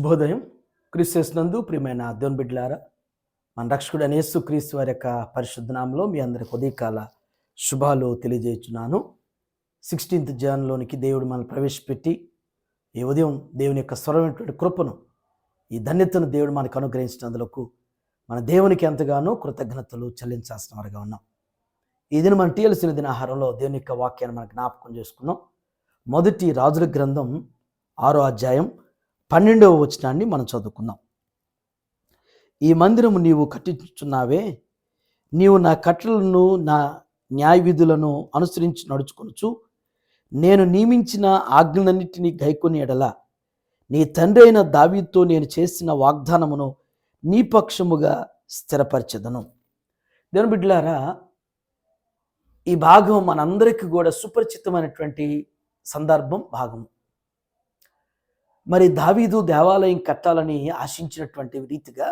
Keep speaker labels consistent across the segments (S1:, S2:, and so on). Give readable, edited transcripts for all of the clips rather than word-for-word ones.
S1: శుభోదయం. క్రీస్తునందు ప్రియమైన దేవుని బిడ్డలారా, మన రక్షకుడైన యేసుక్రీస్తు వారి యొక్క పరిశుద్ధ నామములో మీ అందరికి ఉదయకాల శుభాలు తెలియజేస్తున్నాను. 16th జాన్లోనికి దేవుడు మనల్ని ప్రవేశపెట్టి ఈ ఉదయం దేవుని యొక్క స్వరమైనటువంటి కృపను, ఈ ధన్యతను దేవుడు మనకు అనుగ్రహించినందులకు మన దేవునికి ఎంతగానో కృతజ్ఞతలు చెల్లించాల్సిన వారుగా ఉన్నాం. ఈ దిన మనం తీయాల్సిన దిన ఆహారంలో దేవుని యొక్క వాక్యాన్ని మనం జ్ఞాపకం చేసుకున్నాం. మొదటి రాజుల గ్రంథం 6వ అధ్యాయం 12వ వచనాన్ని మనం చదువుకుందాం. ఈ మందిరము నీవు కట్టించుచున్నావే, నీవు నా కట్టలను నా న్యాయ విధులను అనుసరించి నడుచుకొనుచు నేను నియమించిన ఆజ్ఞలన్నిటినీ గైకొని ఎడల నీ తండ్రి అయిన దావీదుతో నేను చేసిన వాగ్దానమును నీ పక్షముగా స్థిరపరచెదను. దేవుని బిడ్డలారా, ఈ భాగం మనందరికీ కూడా సుపరిచితమైనటువంటి సందర్భం భాగము. మరి దావీదు దేవాలయం కట్టాలని ఆశించినటువంటి రీతిగా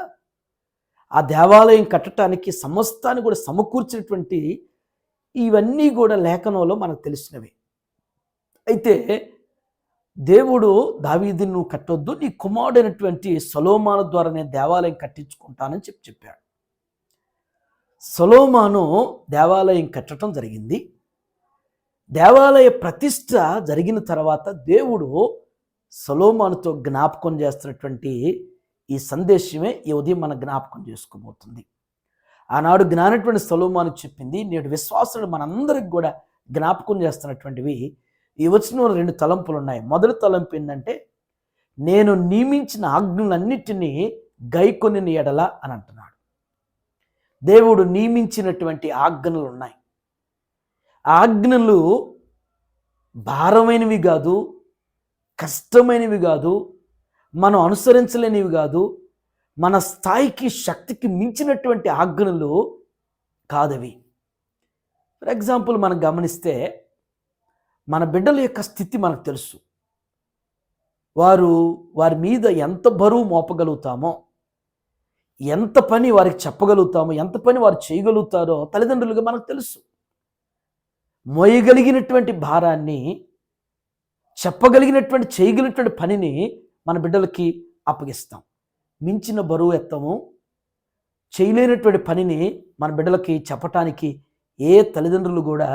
S1: ఆ దేవాలయం కట్టడానికి సమస్తాన్ని కూడా సమకూర్చినటువంటి ఇవన్నీ కూడా లేఖనంలో మనకు తెలిసినవి. అయితే దేవుడు దావీదుని నువ్వు కట్టొద్దు, నీ కుమారుడైనటువంటి సొలొమోను ద్వారా నేను దేవాలయం కట్టించుకుంటానని చెప్పాడు. సొలొమోను దేవాలయం కట్టడం జరిగింది. దేవాలయ ప్రతిష్ఠ జరిగిన తర్వాత దేవుడు సొలొమోనుతో జ్ఞాపకం చేస్తున్నటువంటి ఈ సందేశమే ఈ ఉదయం మన జ్ఞాపకం చేసుకోబోతుంది. ఆనాడు జ్ఞానటువంటి సొలొమోను చెప్పింది నేడు విశ్వాసులు మనందరికి కూడా జ్ఞాపకం చేస్తున్నటువంటివి. ఈ వచనంలో 2 తలంపులు ఉన్నాయి. మొదటి తలంపు ఏంటంటే, నేను నియమించిన ఆజ్ఞలన్నిటినీ గైకొనిన ఎడల అని అంటున్నాడు. దేవుడు నియమించినటువంటి ఆజ్ఞలు ఉన్నాయి. ఆజ్ఞలు భారమైనవి కాదు, కష్టమైనవి కాదు, మనం అనుసరించలేనివి కాదు, మన స్థాయికి శక్తికి మించినటువంటి ఆజ్ఞలు కాదవి. ఫర్ ఎగ్జాంపుల్ మనం గమనిస్తే మన బిడ్డల యొక్క స్థితి మనకు తెలుసు. వారి మీద ఎంత బరువు మోపగలుగుతామో, ఎంత పని వారికి చెప్పగలుగుతామో, ఎంత పని వారు చేయగలుగుతారో తల్లిదండ్రులుగా మనకు తెలుసు. మోయగలిగినటువంటి భారాన్ని, చెప్పగలిగినటువంటి చేయగలిగినటువంటి పనిని మన బిడ్డలకి అప్పగిస్తాం. మించిన బరువు ఎత్తము, చేయలేనటువంటి పనిని మన బిడ్డలకి చెప్పటానికి ఏ తల్లిదండ్రులు కూడా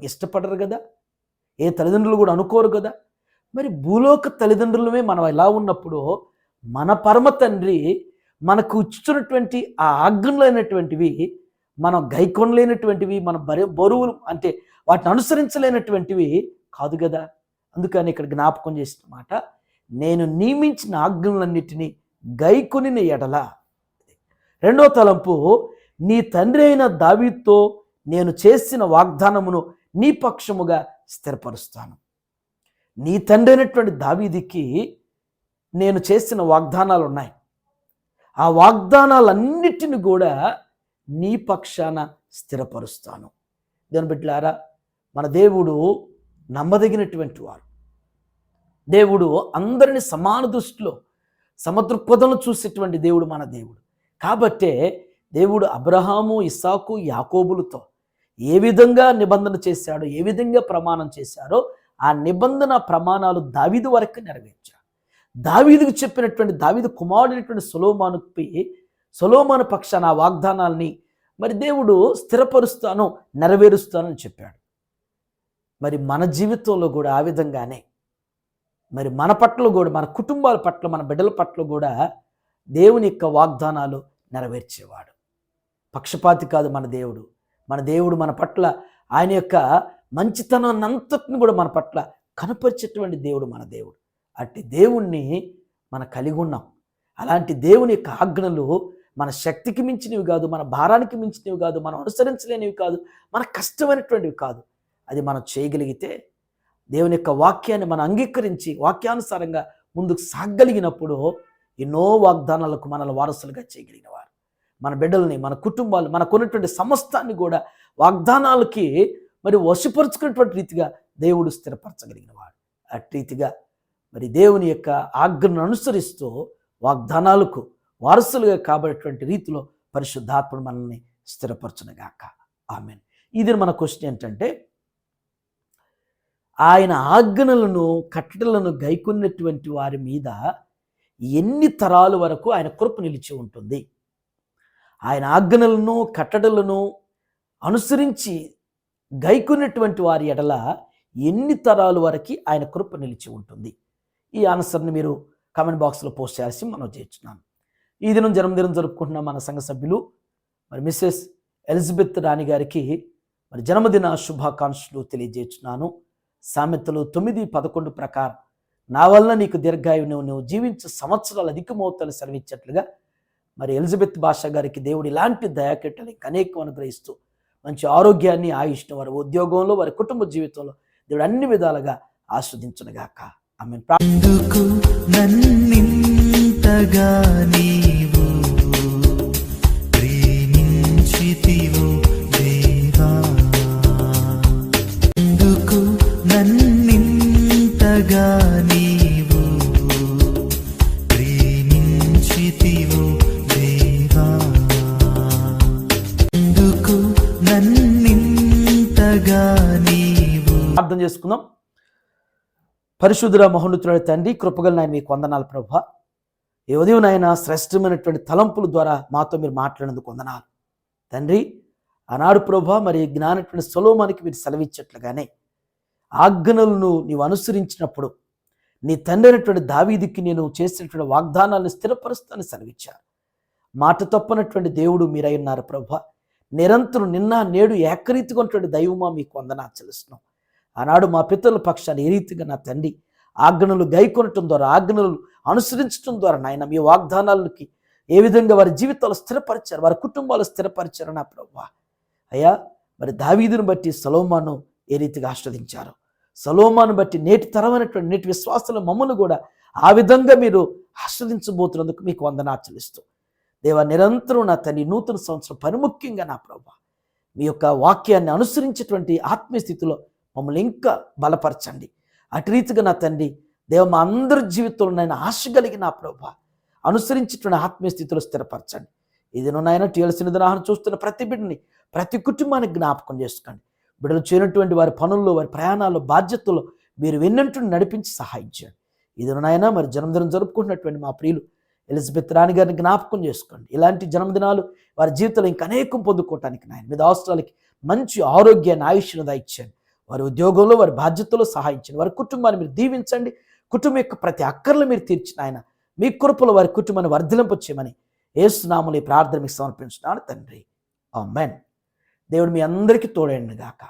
S1: ఇష్టపడరు కదా, ఏ తల్లిదండ్రులు కూడా అనుకోరు కదా. మరి భూలోక తల్లిదండ్రులమే మనం ఎలా ఉన్నప్పుడు మన పరమ తండ్రి మనకు ఇచ్చుతున్నటువంటి ఆ ఆజ్ఞలైనటువంటివి మనం గైకొనలేనటువంటివి, మన బరువులు అంటే వాటిని అనుసరించలేనటువంటివి కాదు కదా. అందుకని ఇక్కడ జ్ఞాపకం చేసిన మాట, నేను నియమించిన ఆజ్ఞలన్నిటినీ గైకొనిన ఎడల. రెండో తలంపు, నీ తండ్రి అయిన దావీదుతో నేను చేసిన వాగ్దానమును నీ పక్షముగా స్థిరపరుస్తాను. నీ తండ్రి అయినటువంటి దావీదుకి నేను చేసిన వాగ్దానాలు ఉన్నాయి. ఆ వాగ్దానాలన్నిటిని కూడా నీ పక్షాన స్థిరపరుస్తాను. దాన్ని బిడ్డలారా, మన దేవుడు నమ్మదగినటువంటి వారు. దేవుడు అందరిని సమాన దృష్టిలో సమదృక్పథంలో చూసేటువంటి దేవుడు మన దేవుడు. కాబట్టే దేవుడు అబ్రహాము, ఇస్సాకు, యాకోబులతో ఏ విధంగా నిబంధన చేశాడో, ఏ విధంగా ప్రమాణం చేశారో ఆ నిబంధన ప్రమాణాలు దావీదు వరకు నెరవేర్చాడు. దావీదుకు చెప్పినటువంటి దావీదు కుమారుడైనటువంటి సొలొమోను పక్షాన ఆ వాగ్దానాల్ని మరి దేవుడు స్థిరపరుస్తాను, నెరవేరుస్తానని చెప్పాడు. మరి మన జీవితంలో కూడా ఆ విధంగానే మరి మన పట్ల కూడా, మన కుటుంబాల పట్ల, మన బిడ్డల పట్ల కూడా దేవుని యొక్క వాగ్దానాలు నెరవేర్చేవాడు. పక్షపాతి కాదు మన దేవుడు. మన దేవుడు మన పట్ల ఆయన యొక్క మంచితనాన్ని అంతటిని కూడా మన పట్ల కనపరిచేటువంటి దేవుడు మన దేవుడు. అట్టి దేవుణ్ణి మనం కలిగి ఉన్నాం. అలాంటి దేవుని యొక్క ఆజ్ఞలు మన శక్తికి మించినవి కాదు, మన భారానికి మించినవి కాదు, మనం అనుసరించలేనివి కాదు, మన కష్టమైనటువంటివి కాదు. అది మనం చేయగలిగితే, దేవుని యొక్క వాక్యాన్ని మనం అంగీకరించి వాక్యానుసారంగా ముందుకు సాగలిగినప్పుడు ఎన్నో వాగ్దానాలకు మనల్ని వారసులుగా చేయగలిగిన వారు. మన బిడ్డల్ని, మన కుటుంబాలు, మనకున్నటువంటి సమస్తాన్ని కూడా వాగ్దానాలకి మరి వశపరుచుకున్నటువంటి రీతిగా దేవుడు స్థిరపరచగలిగిన వాడు. అట్టి రీతిగా మరి దేవుని యొక్క ఆజ్ఞను అనుసరిస్తూ వాగ్దానాలకు వారసులుగా కాబడేటువంటి రీతిలో పరిశుద్ధాత్ముడు మనల్ని స్థిరపరచునుగాక. ఆమేన్. ఇది మన క్వశ్చన్ ఏంటంటే, ఆయన ఆజ్ఞలను కట్టడలను గైకొన్నటువంటి వారి మీద ఎన్ని తరాల వరకు ఆయన కృప నిలిచి ఉంటుంది. ఆయన ఆజ్ఞలను కట్టడలను అనుసరించి గైకొన్నటువంటి వారి ఎడల ఎన్ని తరాల వరకు ఆయన కృప నిలిచి ఉంటుంది. ఈ ఆన్సర్ని మీరు కామెంట్ బాక్స్లో పోస్ట్ చేయాల్సి మనం చేస్తున్నాను. ఈ దినం జన్మదినం జరుపుకుంటున్న మన సంఘ సభ్యులు మరి మిస్సెస్ ఎలిజబెత్ రాణి గారికి మరి జన్మదిన శుభాకాంక్షలు తెలియజేస్తున్నాను. సామెతలు 9:11 ప్రకారం నా వలన నీకు దీర్ఘాయువు నువ్వు జీవించే సంవత్సరాలు అధికమవుతాను సెలవిచ్చట్లుగా మరి ఎలిజబెత్ బాషా గారికి దేవుడు ఇలాంటి దయాకెట్టలు అనేకం అనుగ్రహిస్తూ మంచి ఆరోగ్యాన్ని ఆయుష్ను వారి ఉద్యోగంలో వారి కుటుంబ జీవితంలో దేవుడు అన్ని విధాలుగా ఆస్వాదించునుగాక. ఆమేన్. నన్నింతగా నీవు ప్రేమించితివో దేవా, ఎందుకు నన్నింతగా నీవు ప్రేమించితివో దేవా, ఎందుకు నన్నింతగా నీవు. అర్థం చేసుకుందాం. పరిశుద్ధుల మహోన్నతుడైన తండ్రి, కృపగల నాయన మీకు వందనాలు ప్రభువా. ఈ ఉదయం నాయన శ్రేష్టమైనటువంటి తలంపుల ద్వారా మాతో మీరు మాట్లాడినందుకు వందనాలు తండ్రి. ఆనాడు ప్రభువా మరి జ్ఞానటువంటి సొలొమోనుకి మీరు సెలవిచ్చట్లుగానే ఆజ్ఞలను నీవు అనుసరించినప్పుడు నీ తండ్రి అయినటువంటి దావీదుకి నేను చేసినటువంటి వాగ్దానాలను స్థిరపరుస్తానని సెలవిచ్చారు. మాట తప్పనటువంటి దేవుడు మీరై ఉన్నారు ప్రభువా. నిరంతరం నిన్న నేడు ఏకరీతిగా ఉన్నటువంటి దైవమా మీకు వందనాలు చెల్లిస్తున్నాం. ఆనాడు మా పితరుల పక్షాన్ని ఏ రీతిగా నా తండ్రి ఆజ్ఞలు గైకొనటం ద్వారా ఆజ్ఞలు అనుసరించడం ద్వారా నాయన మీ వాగ్దానాలకి ఏ విధంగా వారి జీవితాలు స్థిరపరిచారు, వారి కుటుంబాలు స్థిరపరిచారు నా ప్రభువా. అయ్యా మరి దావీదును బట్టి సొలొమోను ఏ రీతిగా ఆస్వాదించారు, సొలొమోను బట్టి నేటి తరమైనటువంటి నేటి విశ్వాసాల మమ్మల్ని కూడా ఆ విధంగా మీరు ఆస్వాదించబోతున్నందుకు మీకు వందనాలు చెల్లిస్తూ దేవా, నిరంతరం నా తండ్రి నూతన సంవత్సరం పరిముఖ్యంగా నా ప్రభువా మీ యొక్క వాక్యాన్ని అనుసరించేటువంటి ఆత్మీయ స్థితిలో మమ్మల్ని ఇంకా బలపరచండి. అటు రీతిగా నా తండ్రి దేవ మా అందరి జీవితంలో నాయన ఆశ కలిగి నా ప్రభువా అనుసరించేటువంటి ఆత్మీయ స్థితిలో స్థిరపరచండి. ఇది నాయన టీఎల్సీ ఆహారం చూస్తున్న ప్రతి బిడ్డని ప్రతి కుటుంబానికి జ్ఞాపకం చేసుకోండి. బిడ్డలు చేయనటువంటి వారి పనుల్లో వారి ప్రయాణాల్లో బాధ్యతల్లో మీరు వెన్నంటుని నడిపించి సహాయం చేయండి. ఇది నాయన మరి జన్మదినం జరుపుకుంటున్నటువంటి మా ప్రియులు ఎలిజబెత్ రాణి గారిని జ్ఞాపకం చేసుకోండి. ఇలాంటి జన్మదినాలు వారి జీవితంలో ఇంకా అనేకం పొందుకోవటానికి నాయన మీద అవసరాలకి మంచి ఆరోగ్యాన్ని ఆయుష్ను దయచేయండి. వారి ఉద్యోగంలో వారి బాధ్యతలో సహాయించండి. వారి కుటుంబాన్ని మీరు దీవించండి. కుటుంబం యొక్క ప్రతి అక్కర్లు మీరు తీర్చిన ఆయన మీ కృపలో వారి కుటుంబాన్ని వర్ధిలింప చేయమని యేసు నామములో ఈ ప్రార్థన మీకు సమర్పించున్నాను తండ్రి. ఆమేన్. దేవుడు మీ అందరికీ తోడైండు గాక.